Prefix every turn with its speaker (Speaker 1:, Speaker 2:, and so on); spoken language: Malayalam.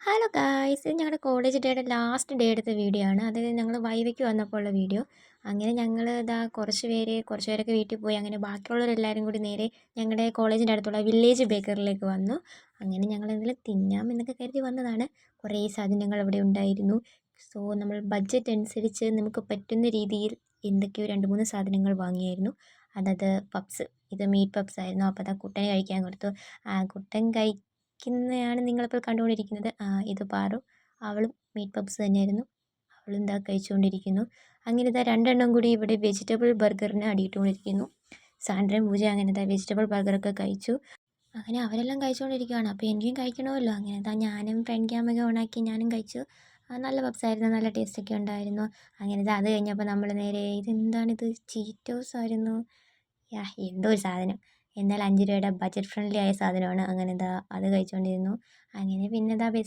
Speaker 1: ഹലോ ഗായ്സ്, ഇത് ഞങ്ങളുടെ കോളേജ് ഡേയുടെ ലാസ്റ്റ് ഡേ എടുത്ത വീഡിയോ ആണ്. അതായത് ഞങ്ങൾ വൈവയ്ക്ക് വന്നപ്പോൾ ഉള്ള വീഡിയോ. അങ്ങനെ ഞങ്ങൾ ഇതാ കുറച്ച് പേരൊക്കെ വീട്ടിൽ പോയി. അങ്ങനെ ബാക്കിയുള്ളവരെല്ലാവരും കൂടി നേരെ ഞങ്ങളുടെ കോളേജിൻ്റെ അടുത്തുള്ള വില്ലേജ് ബേക്കറിലേക്ക് വന്നു. അങ്ങനെ ഞങ്ങൾ എന്തെങ്കിലും തിന്നാം എന്നൊക്കെ കരുതി വന്നതാണ്. കുറേ സാധനങ്ങൾ അവിടെ ഉണ്ടായിരുന്നു. സോ നമ്മൾ ബഡ്ജറ്റ് അനുസരിച്ച് നമുക്ക് പറ്റുന്ന രീതിയിൽ എന്തൊക്കെയോ 2-3 സാധനങ്ങൾ വാങ്ങിയായിരുന്നു. അതത് പപ്സ്, ഇത് മീറ്റ് പപ്സ് ആയിരുന്നു. അപ്പോൾ അതാ കുട്ടന് കഴിക്കാൻ കൊടുത്തു. കുട്ടൻ കഴിക്കുന്നതാണ് നിങ്ങളിപ്പോൾ കണ്ടുകൊണ്ടിരിക്കുന്നത്. ഇത് പാറു, അവളും മീറ്റ് പപ്സ് തന്നെയായിരുന്നു. അവളും ഇതാ കഴിച്ചുകൊണ്ടിരിക്കുന്നു. അങ്ങനെ ഇതാ രണ്ടെണ്ണം കൂടി ഇവിടെ വെജിറ്റബിൾ ബർഗറിന് അടിയിട്ടുകൊണ്ടിരിക്കുന്നു. സാൻഡ്രയും പൂജ അങ്ങനെ ഇതാ വെജിറ്റബിൾ ബർഗറൊക്കെ കഴിച്ചു. അങ്ങനെ അവരെല്ലാം കഴിച്ചുകൊണ്ടിരിക്കുകയാണ്. അപ്പോൾ എനിക്കും കഴിക്കണമല്ലോ. അങ്ങനെ ഇതാ ഞാനും ഫ്രണ്ട് ക്യാമൊക്കെ ഓണാക്കി ഞാനും കഴിച്ചു. നല്ല പപ്സായിരുന്നു, നല്ല ടേസ്റ്റൊക്കെ ഉണ്ടായിരുന്നു. അങ്ങനെ ഇതാ അത് കഴിഞ്ഞപ്പോൾ നമ്മൾ നേരെ ഇതെന്താണിത്, ചീറ്റോസ് ആയിരുന്നു. എന്തോ ഒരു സാധനം, എന്നാൽ 5 രൂപയുടെ ബഡ്ജറ്റ് ഫ്രണ്ട്ലി ആയ സാധനമാണ്. അങ്ങനെ ഇതാ അത് കഴിച്ചുകൊണ്ടിരുന്നു. അങ്ങനെ പിന്നെ ഇതാ